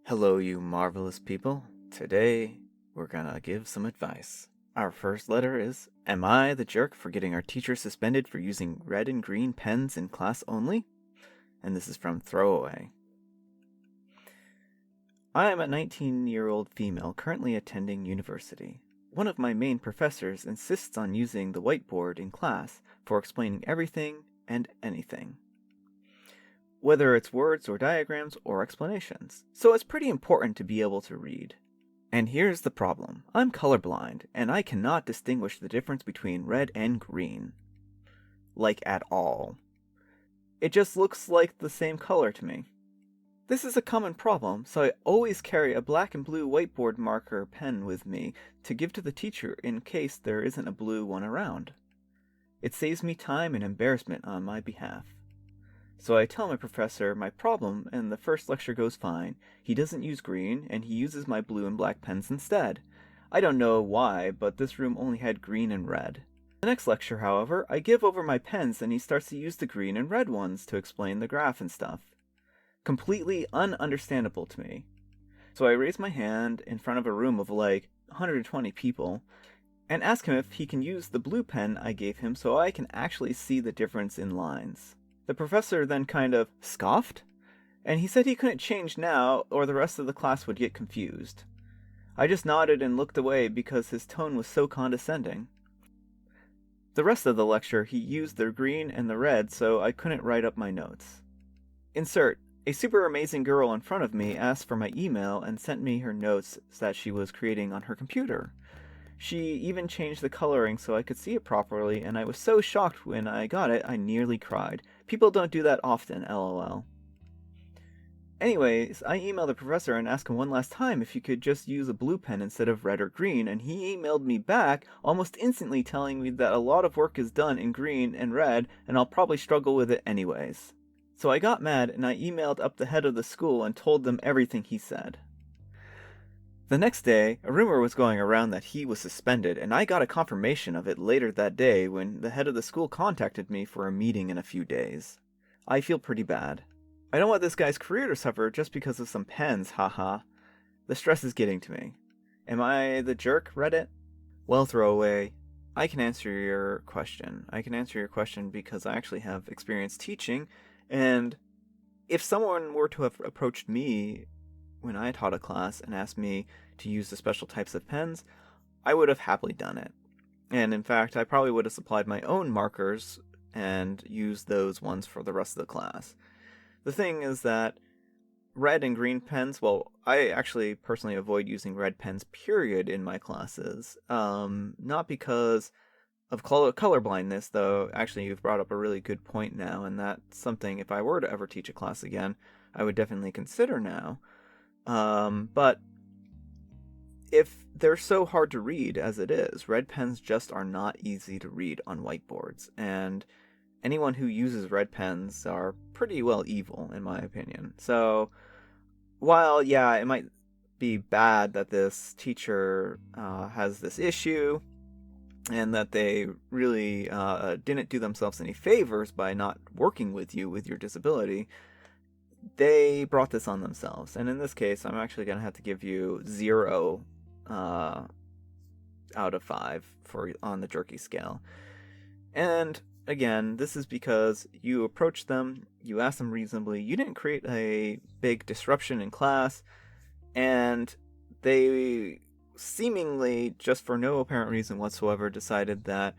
Hello, you marvelous people. Today, we're gonna give some advice. Our first letter is, am I the jerk for getting our teacher suspended for using red and green pens in class only? And this is from Throwaway. I am a 19-year-old female currently attending university. One of my main professors insists on using the whiteboard in class for explaining everything and anything, whether it's words or diagrams or explanations, so it's pretty important to be able to read. And here's the problem. I'm colorblind, and I cannot distinguish the difference between red and green. Like, at all. It just looks like the same color to me. This is a common problem, so I always carry a black and blue whiteboard marker pen with me to give to the teacher in case there isn't a blue one around. It saves me time and embarrassment on my behalf. So I tell my professor my problem, and the first lecture goes fine. He doesn't use green, and he uses my blue and black pens instead. I don't know why, but this room only had green and red. The next lecture, however, I give over my pens, and he starts to use the green and red ones to explain the graph and stuff. Completely ununderstandable to me. So I raise my hand in front of a room of like 120 people, and ask him if he can use the blue pen I gave him so I can actually see the difference in lines. The professor then kind of scoffed, and he said he couldn't change now or the rest of the class would get confused. I just nodded and looked away because his tone was so condescending. The rest of the lecture he used the green and the red, so I couldn't write up my notes. Insert, a super amazing girl in front of me asked for my email and sent me her notes that she was creating on her computer. She even changed the coloring so I could see it properly, and I was so shocked when I got it I nearly cried. People don't do that often, lol. Anyways, I emailed the professor and asked him one last time if he could just use a blue pen instead of red or green, and he emailed me back almost instantly telling me that a lot of work is done in green and red, and I'll probably struggle with it anyways. So I got mad and I emailed up the head of the school and told them everything he said. The next day, a rumor was going around that he was suspended, and I got a confirmation of it later that day when the head of the school contacted me for a meeting in a few days. I feel pretty bad. I don't want this guy's career to suffer just because of some pens, haha. The stress is getting to me. Am I the jerk, Reddit? Well, Throwaway, I can answer your question. I can answer your question because I actually have experience teaching, and if someone were to have approached me when I taught a class and asked me to use the special types of pens, I would have happily done it. And in fact, I probably would have supplied my own markers and used those ones for the rest of the class. The thing is that red and green pens, well, I actually personally avoid using red pens, period, in my classes. Not because of color blindness, though. Actually, you've brought up a really good point now, and that's something, if I were to ever teach a class again, I would definitely consider now. But if they're so hard to read as it is, red pens just are not easy to read on whiteboards, and anyone who uses red pens are pretty well evil, in my opinion. So, while, yeah, it might be bad that this teacher has this issue, and that they really didn't do themselves any favors by not working with you with your disability, they brought this on themselves. And in this case, I'm actually going to have to give you 0 out of 5 on the jerky scale. And again, this is because you approached them, you asked them reasonably, you didn't create a big disruption in class, and they seemingly, just for no apparent reason whatsoever, decided that,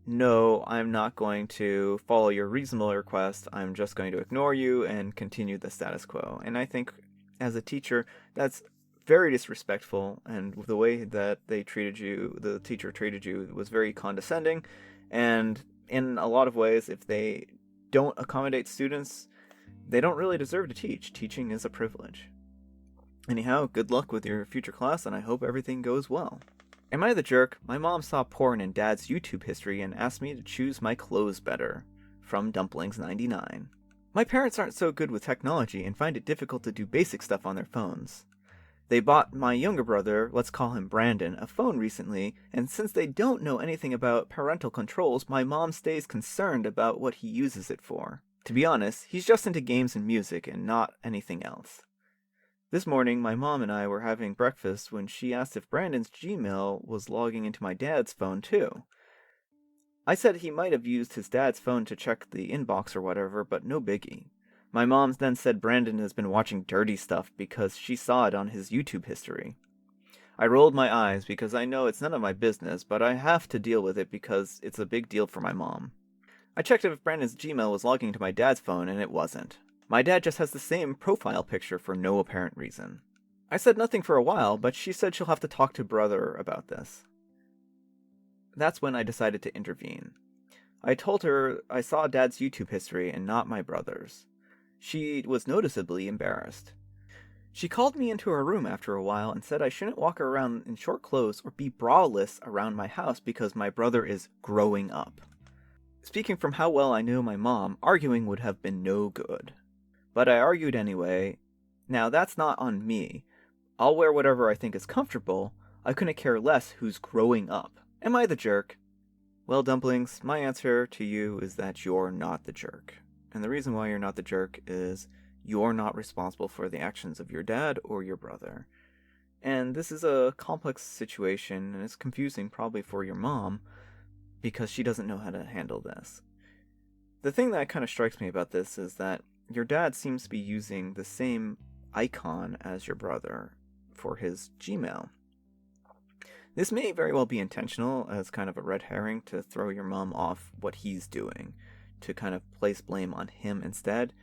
no, I'm not going to follow your reasonable request, I'm just going to ignore you and continue the status quo. And I think, as a teacher, that's very disrespectful, and the way that they treated you, the teacher treated you, was very condescending, and in a lot of ways, if they don't accommodate students, they don't really deserve to teach. Teaching is a privilege. Anyhow, good luck with your future class, and I hope everything goes well. Am I the jerk? My mom saw porn in Dad's YouTube history and asked me to choose my clothes better. From Dumplings99. My parents aren't so good with technology and find it difficult to do basic stuff on their phones. They bought my younger brother, let's call him Brandon, a phone recently, and since they don't know anything about parental controls, my mom stays concerned about what he uses it for. To be honest, he's just into games and music and not anything else. This morning, my mom and I were having breakfast when she asked if Brandon's Gmail was logging into my dad's phone too. I said he might have used his dad's phone to check the inbox or whatever, but no biggie. My mom then said Brandon has been watching dirty stuff because she saw it on his YouTube history. I rolled my eyes because I know it's none of my business, but I have to deal with it because it's a big deal for my mom. I checked if Brandon's Gmail was logging to my dad's phone, and it wasn't. My dad just has the same profile picture for no apparent reason. I said nothing for a while, but she said she'll have to talk to brother about this. That's when I decided to intervene. I told her I saw Dad's YouTube history and not my brother's. She was noticeably embarrassed. She called me into her room after a while and said I shouldn't walk around in short clothes or be braless around my house because my brother is growing up. Speaking from how well I knew my mom, arguing would have been no good. But I argued anyway. Now that's not on me. I'll wear whatever I think is comfortable. I couldn't care less who's growing up. Am I the jerk? Well, Dumplings, my answer to you is that you're not the jerk. And the reason why you're not the jerk is you're not responsible for the actions of your dad or your brother. And this is a complex situation, and it's confusing probably for your mom because she doesn't know how to handle this. The thing that kind of strikes me about this is that your dad seems to be using the same icon as your brother for his Gmail. This may very well be intentional as kind of a red herring to throw your mom off what he's doing, to kind of place blame on him instead,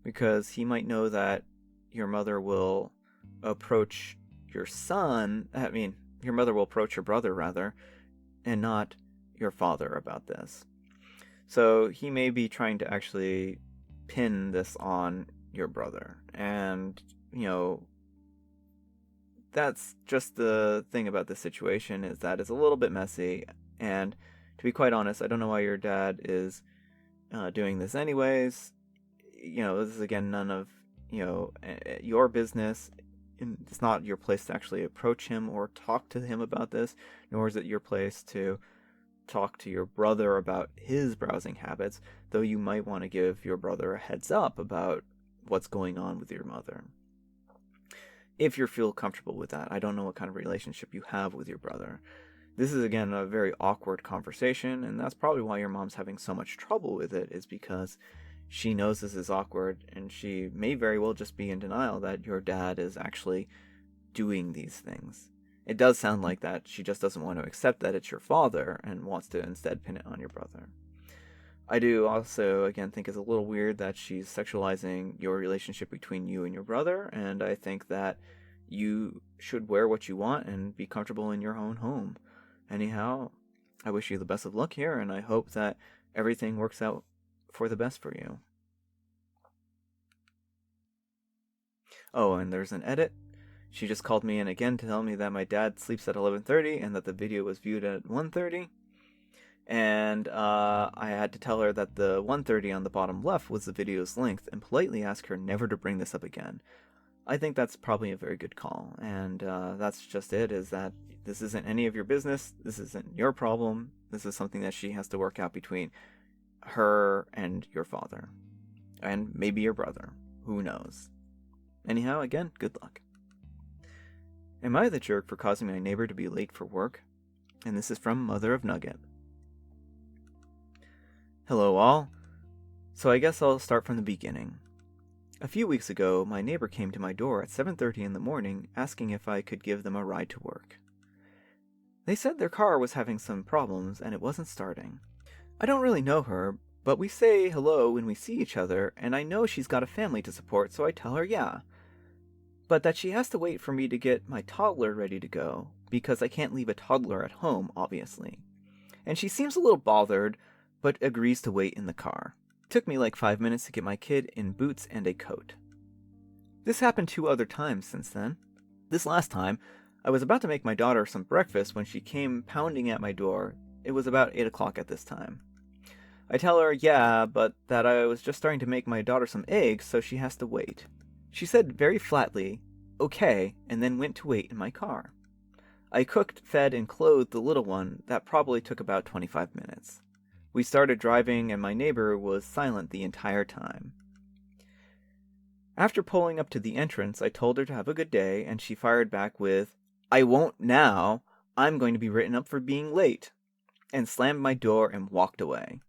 because he might know that your mother will approach your mother will approach your brother rather, and not your father about this. So he may be trying to actually pin this on your brother, and, that's just the thing about this situation, is that it's a little bit messy, and to be quite honest, I don't know why your dad is doing this anyways. This is again none of, your business. It's not your place to actually approach him or talk to him about this, nor is it your place to talk to your brother about his browsing habits, though you might want to give your brother a heads up about what's going on with your mother. If you feel comfortable with that. I don't know what kind of relationship you have with your brother. This is, again, a very awkward conversation, and that's probably why your mom's having so much trouble with it, is because she knows this is awkward, and she may very well just be in denial that your dad is actually doing these things. It does sound like that. She just doesn't want to accept that it's your father and wants to instead pin it on your brother. I do also, again, think it's a little weird that she's sexualizing your relationship between you and your brother, and I think that you should wear what you want and be comfortable in your own home. Anyhow, I wish you the best of luck here, and I hope that everything works out for the best for you. Oh, and there's an edit. She just called me in again to tell me that my dad sleeps at 11:30 and that the video was viewed at 1:30. And I had to tell her that the 1:30 on the bottom left was the video's length and politely ask her never to bring this up again. I think that's probably a very good call, and that's just it, is that this isn't any of your business, this isn't your problem, this is something that she has to work out between her and your father. And maybe your brother. Who knows? Anyhow, again, good luck. Am I the jerk for causing my neighbor to be late for work? And this is from Mother of Nugget. Hello all. So I guess I'll start from the beginning. A few weeks ago, my neighbor came to my door at 7:30 in the morning asking if I could give them a ride to work. They said their car was having some problems and it wasn't starting. I don't really know her, but we say hello when we see each other, and I know she's got a family to support, so I tell her yeah. But that she has to wait for me to get my toddler ready to go, because I can't leave a toddler at home, obviously. And she seems a little bothered, but agrees to wait in the car. It took me like 5 minutes to get my kid in boots and a coat. This happened 2 other times since then. This last time, I was about to make my daughter some breakfast when she came pounding at my door. It was about 8 o'clock at this time. I tell her, yeah, but that I was just starting to make my daughter some eggs, so she has to wait. She said very flatly, okay, and then went to wait in my car. I cooked, fed, and clothed the little one. That probably took about 25 minutes. We started driving, and my neighbor was silent the entire time. After pulling up to the entrance, I told her to have a good day, and she fired back with, "I won't now. I'm going to be written up for being late," and slammed my door and walked away.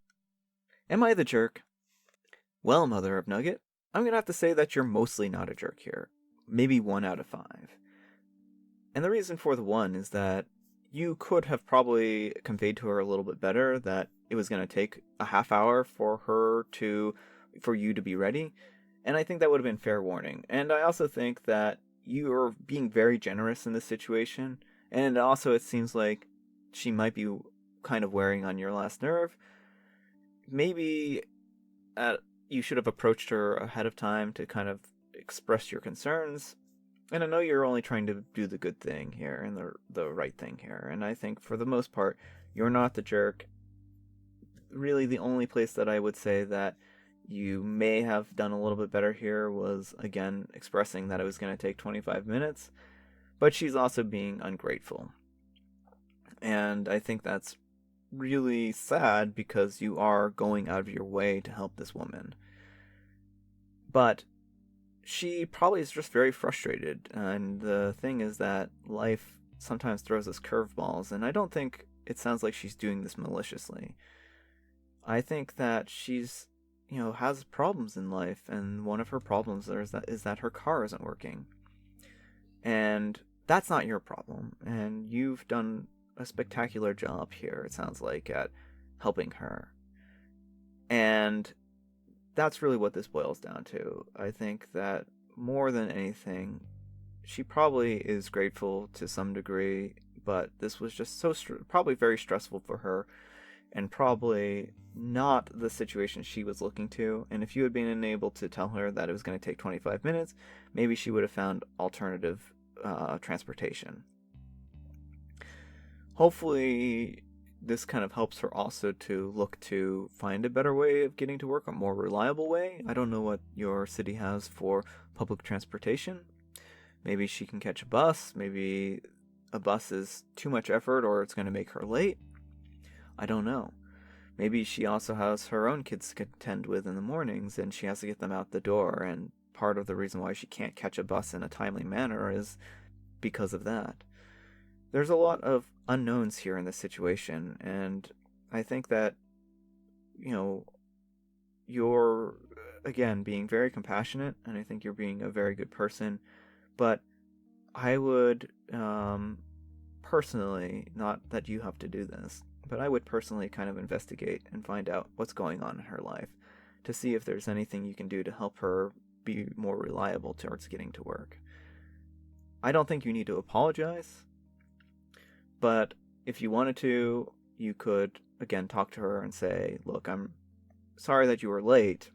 Am I the jerk? Well, Mother of Nugget, I'm going to have to say that you're mostly not a jerk here. Maybe 1 out of 5. And the reason for the 1 is that you could have probably conveyed to her a little bit better that it was going to take a half hour for you to be ready. And I think that would have been fair warning. And I also think that you are being very generous in this situation. And also it seems like she might be kind of wearing on your last nerve. Maybe you should have approached her ahead of time to kind of express your concerns. And I know you're only trying to do the good thing here and the right thing here. And I think for the most part, you're not the jerk. Really, the only place that I would say that you may have done a little bit better here was, again, expressing that it was going to take 25 minutes. But she's also being ungrateful. And I think that's really sad because you are going out of your way to help this woman. But she probably is just very frustrated, and the thing is that life sometimes throws us curveballs, and I don't think it sounds like she's doing this maliciously. I think that she's, has problems in life, and one of her problems is that her car isn't working. And that's not your problem, and you've done a spectacular job here, it sounds like, at helping her. And that's really what this boils down to. I think that more than anything, she probably is grateful to some degree, but this was just probably very stressful for her, and probably not the situation she was looking to. And if you had been able to tell her that it was going to take 25 minutes, maybe she would have found alternative transportation. Hopefully this kind of helps her also to look to find a better way of getting to work, a more reliable way. I don't know what your city has for public transportation. Maybe she can catch a bus. Maybe a bus is too much effort or it's going to make her late. I don't know. Maybe she also has her own kids to contend with in the mornings and she has to get them out the door, and part of the reason why she can't catch a bus in a timely manner is because of that. There's a lot of unknowns here in this situation, and I think that, you're, again, being very compassionate, and I think you're being a very good person, but I would, personally, not that you have to do this, but I would personally kind of investigate and find out what's going on in her life to see if there's anything you can do to help her be more reliable towards getting to work. I don't think you need to apologize, but if you wanted to, you could, again, talk to her and say, look, I'm sorry that you were late.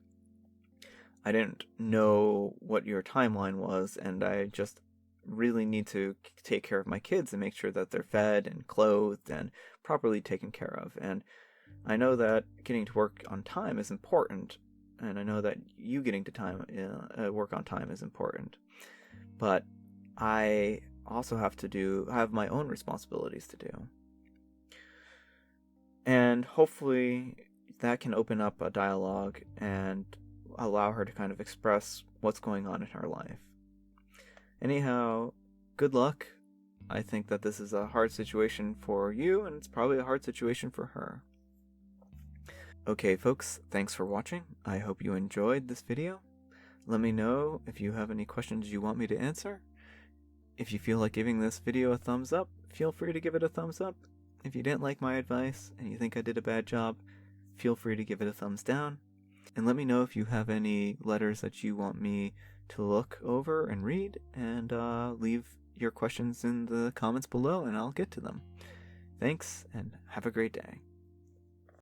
I didn't know what your timeline was, and I just really need to take care of my kids and make sure that they're fed and clothed and properly taken care of. And I know that getting to work on time is important, and I know that you getting to work on time is important. But I also have my own responsibilities to do. And hopefully that can open up a dialogue and allow her to kind of express what's going on in her life. Anyhow, good luck. I think that this is a hard situation for you, and it's probably a hard situation for her. Okay, folks, thanks for watching. I hope you enjoyed this video. Let me know if you have any questions you want me to answer. If you feel like giving this video a thumbs up, feel free to give it a thumbs up. If you didn't like my advice and you think I did a bad job, feel free to give it a thumbs down. And let me know if you have any letters that you want me to look over and read, and leave your questions in the comments below and I'll get to them. Thanks, and have a great day.